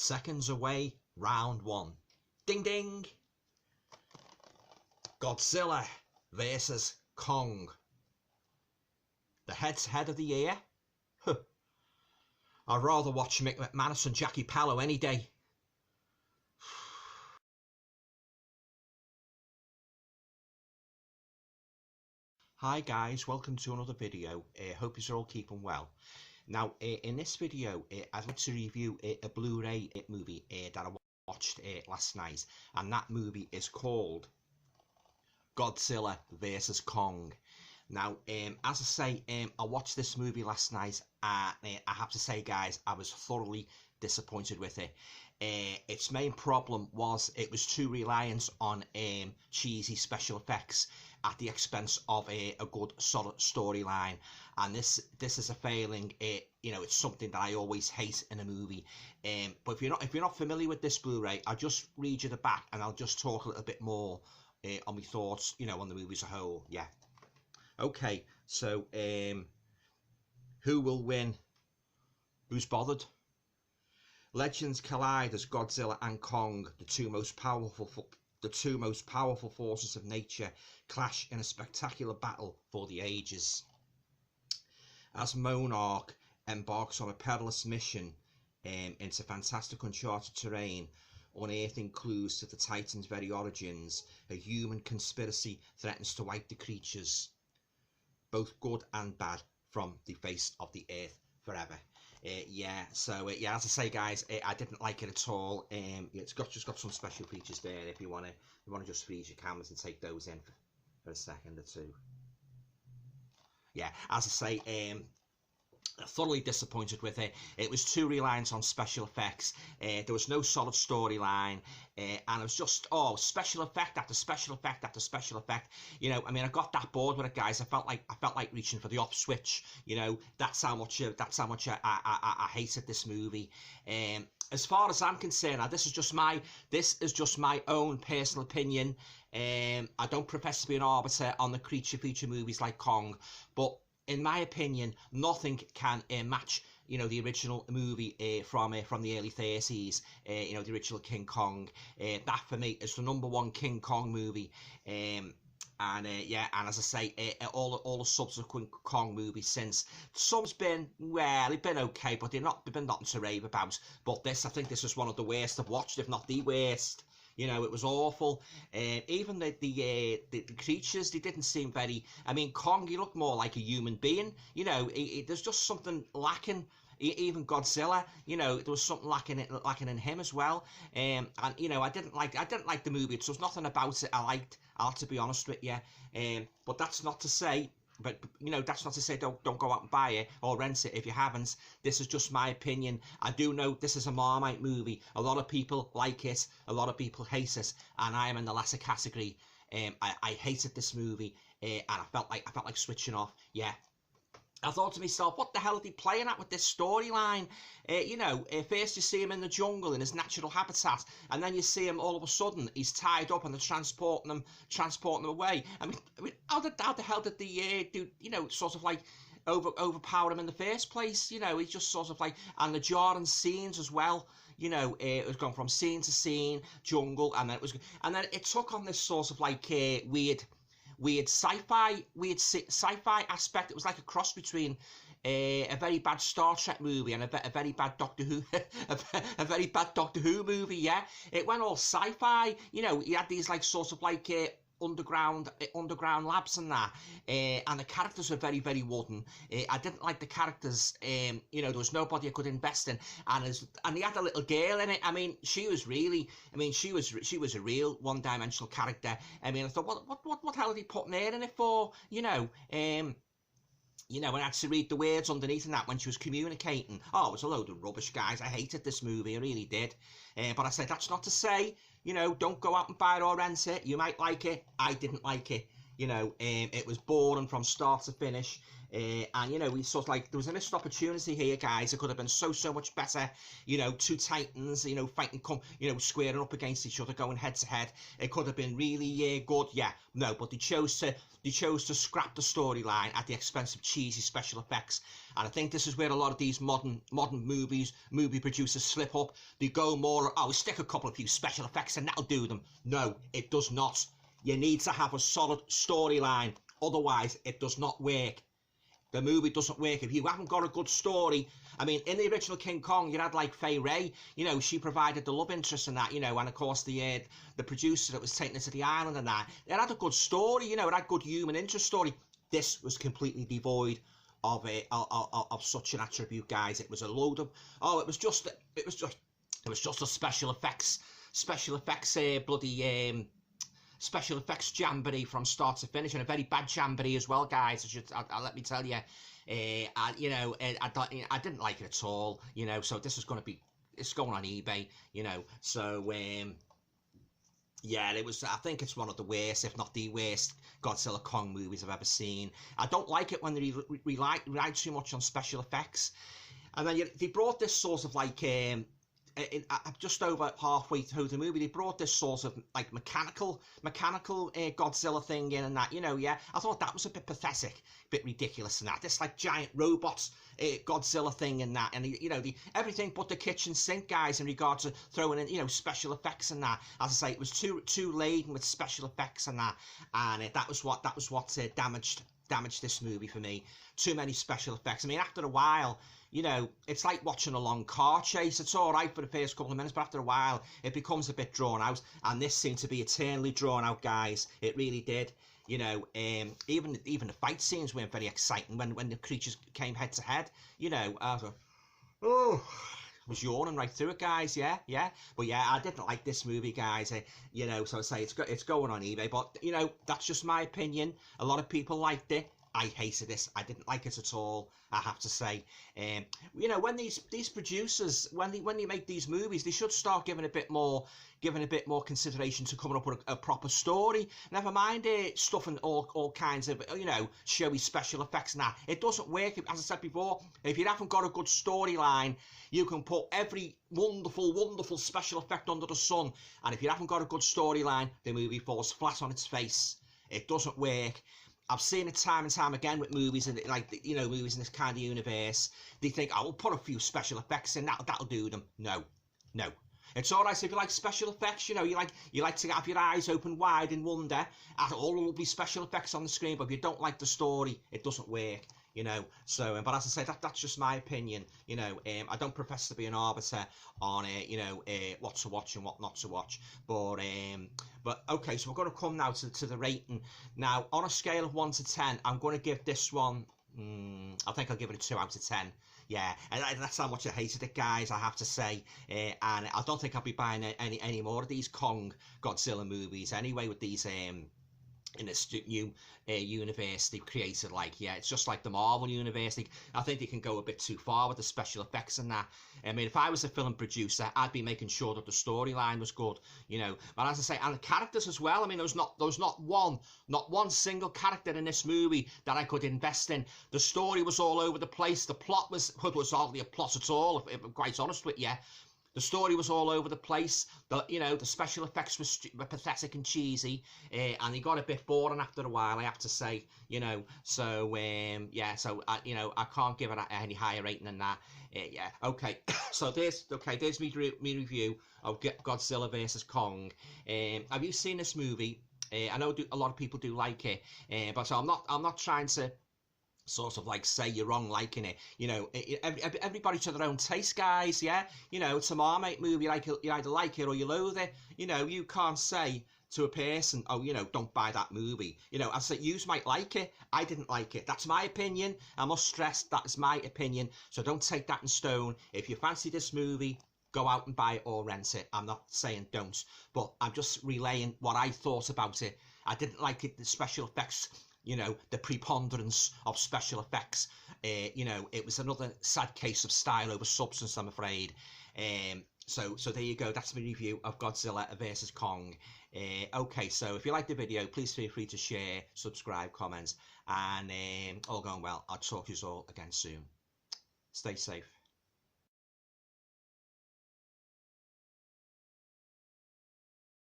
Seconds away, round one. Ding ding! Godzilla versus Kong. The head's head of the year? Huh. I'd rather watch Mick McManus and Jackie Pallo any day. Hi guys, welcome to another video. Hope you're all keeping well. Now, in this video, I'd like to review a Blu-ray movie that I watched last night, and that movie is called Godzilla vs. Kong. Now, as I say, I watched this movie last night, and I have to say, guys, I was thoroughly disappointed with it. Its main problem was it was too reliant on cheesy special effects at the expense of a good solid storyline, and this is a failing. It's something that I always hate in a movie. But if you're not familiar with this Blu-ray, I'll just read you the back, and I'll just talk a little bit more on my thoughts, on the movie as a whole. Yeah. Okay. So, who will win? Who's bothered? Legends collide as Godzilla and Kong, the two most powerful forces of nature, clash in a spectacular battle for the ages. As Monarch embarks on a perilous mission into fantastic uncharted terrain, unearthing clues to the Titan's very origins, a human conspiracy threatens to wipe the creatures, both good and bad, from the face of the earth forever. As I say, guys, I didn't like it at all. It's just got some special features there. If you want to just freeze your cameras and take those in for a second or two. Yeah, as I say, thoroughly disappointed with it. It was too reliant on special effects. There was no solid storyline, and it was just special effect after special effect after special effect. I got that bored with it, guys. I felt like reaching for the off switch. That's how much I hated this movie. As far as I'm concerned, now this is just my own personal opinion. I don't profess to be an arbiter on the creature feature movies like Kong, but in my opinion, nothing can match, the original movie from the early 30s, the original King Kong. That for me is the #1 King Kong movie. And as I say, all the subsequent Kong movies since, some's been, well, they've been okay, but they've been nothing to rave about. But I think this is one of the worst I've watched, if not the worst. It was awful. Even the creatures, they didn't seem very... Kong, he looked more like a human being. There's just something lacking. Even Godzilla, there was something lacking in him as well. I didn't like the movie. So there's nothing about it I liked. I'll have to be honest with you. But that's not to say... that's not to say don't go out and buy it or rent it if you haven't. This is just my opinion. I do know this is a Marmite movie. A lot of people like it, a lot of people hate it, and I am in the latter category. I hated this movie, and I felt like switching off. Yeah. I thought to myself, what the hell are they playing at with this storyline? First you see him in the jungle in his natural habitat, and then you see him all of a sudden he's tied up and they're transporting him away. How the hell did they do? Sort of like overpower him in the first place? He just sort of like, and the jarring scenes as well. It was gone from scene to scene, jungle, and then it took on this sort of like weird sci-fi aspect. It was like a cross between a very bad Star Trek movie and a very bad Doctor Who a very bad Doctor Who movie. Yeah, it went all sci-fi. You had these like sort of like underground labs and that, and the characters were very, very wooden. I didn't like the characters. There was nobody I could invest in, and he had a little girl in it. She was a real one-dimensional character. I thought, what hell are they putting her in it for? And I had to read the words underneath and that when she was communicating. Oh, it was a load of rubbish, guys. I hated this movie, I really did. But I said, that's not to say, don't go out and buy it or rent it. You might like it. I didn't like it. It was boring from start to finish. And we sort of like, there was a missed opportunity here, guys. It could have been so much better. Two titans, fighting, squaring up against each other, going head to head. It could have been really good, yeah. No, but they chose to scrap the storyline at the expense of cheesy special effects. And I think this is where a lot of these modern movie producers slip up. They go more, stick a couple of few special effects and that'll do them. No, it does not. You need to have a solid storyline. Otherwise, it does not work. The movie doesn't work if you haven't got a good story. I mean, in the original King Kong, you had like Fay Ray, she provided the love interest in that, and of course the producer that was taking it to the island and that. It had a good story, it had good human interest story. This was completely devoid of such an attribute, guys. It was a load of, it was just a special effects special effects jamboree from start to finish, and a very bad jamboree as well, guys. Let me tell you, I didn't like it at all, so this is it's going on eBay, so yeah, I think it's one of the worst, if not the worst, Godzilla Kong movies I've ever seen. I don't like it when they rely too much on special effects, and then they brought this sort of like just over halfway through the movie, they brought this sort of like mechanical Godzilla thing in, and that, I thought that was a bit pathetic, a bit ridiculous, and that this like giant robots Godzilla thing and that, and the everything but the kitchen sink, guys, in regards to throwing in special effects and that. As I say, it was too laden with special effects and that, and that was what damaged this movie for me. Too many special effects. I mean, after a while, it's like watching a long car chase. It's all right for the first couple of minutes, but after a while, it becomes a bit drawn out. And this seemed to be eternally drawn out, guys. It really did. Even the fight scenes weren't very exciting when the creatures came head to head. I was yawning right through it, guys. Yeah. But yeah, I didn't like this movie, guys. So I say it's going on eBay, but that's just my opinion. A lot of people liked it. I hated this. I didn't like it at all, I have to say. When these producers, when they make these movies, they should start giving a bit more consideration to coming up with a proper story. Never mind stuffing all kinds of showy special effects and that. It doesn't work. As I said before, if you haven't got a good storyline, you can put every wonderful special effect under the sun, and if you haven't got a good storyline, the movie falls flat on its face. It doesn't work. I've seen it time and time again with movies, and movies in this kind of universe. They think, we'll put a few special effects in, that'll do them. No. It's all right if you like special effects, you like to have your eyes open wide in wonder at all the lovely special effects on the screen, but if you don't like the story, it doesn't work. So, but as I say, that's just my opinion. I don't profess to be an arbiter on what to watch and what not to watch. But okay, so we're going to come now to the rating. Now, on a scale of 1 to 10, I'm going to give this one. I think I'll give it a 2 out of 10. Yeah, and that's how much I hated it, guys, I have to say. And I don't think I'll be buying any more of these Kong Godzilla movies anyway, with these in this new universe they've created. It's just like the Marvel universe. I think they can go a bit too far with the special effects and that. I mean, if I was a film producer, I'd be making sure that the storyline was good, But as I say, and the characters as well. I mean, there was not one single character in this movie that I could invest in. The story was all over the place. The plot was hardly a plot at all, if I'm quite honest with you. The story was all over the place. The special effects were pathetic and cheesy, and they got a bit boring after a while, I have to say. So I can't give it any higher rating than that. Yeah, okay. So there's me review of Godzilla versus Kong. Have you seen this movie? I know a lot of people do like it, but so I'm not trying to sort of like say you're wrong liking it. Everybody to their own taste, guys. Yeah, it's a Marmite movie. You either like it or you loathe it. You can't say to a person, don't buy that movie. I say, you might like it. I didn't like it. That's my opinion. I must stress that is my opinion. So don't take that in stone. If you fancy this movie, go out and buy it or rent it. I'm not saying don't, but I'm just relaying what I thought about it. I didn't like it. The special effects, the preponderance of special effects You know, it was another sad case of style over substance, I'm afraid. So there you go. That's my review of Godzilla versus Kong. Okay, so if you like the video, please feel free to share, subscribe, comment, and all going well. I'll talk to you all again soon. Stay safe.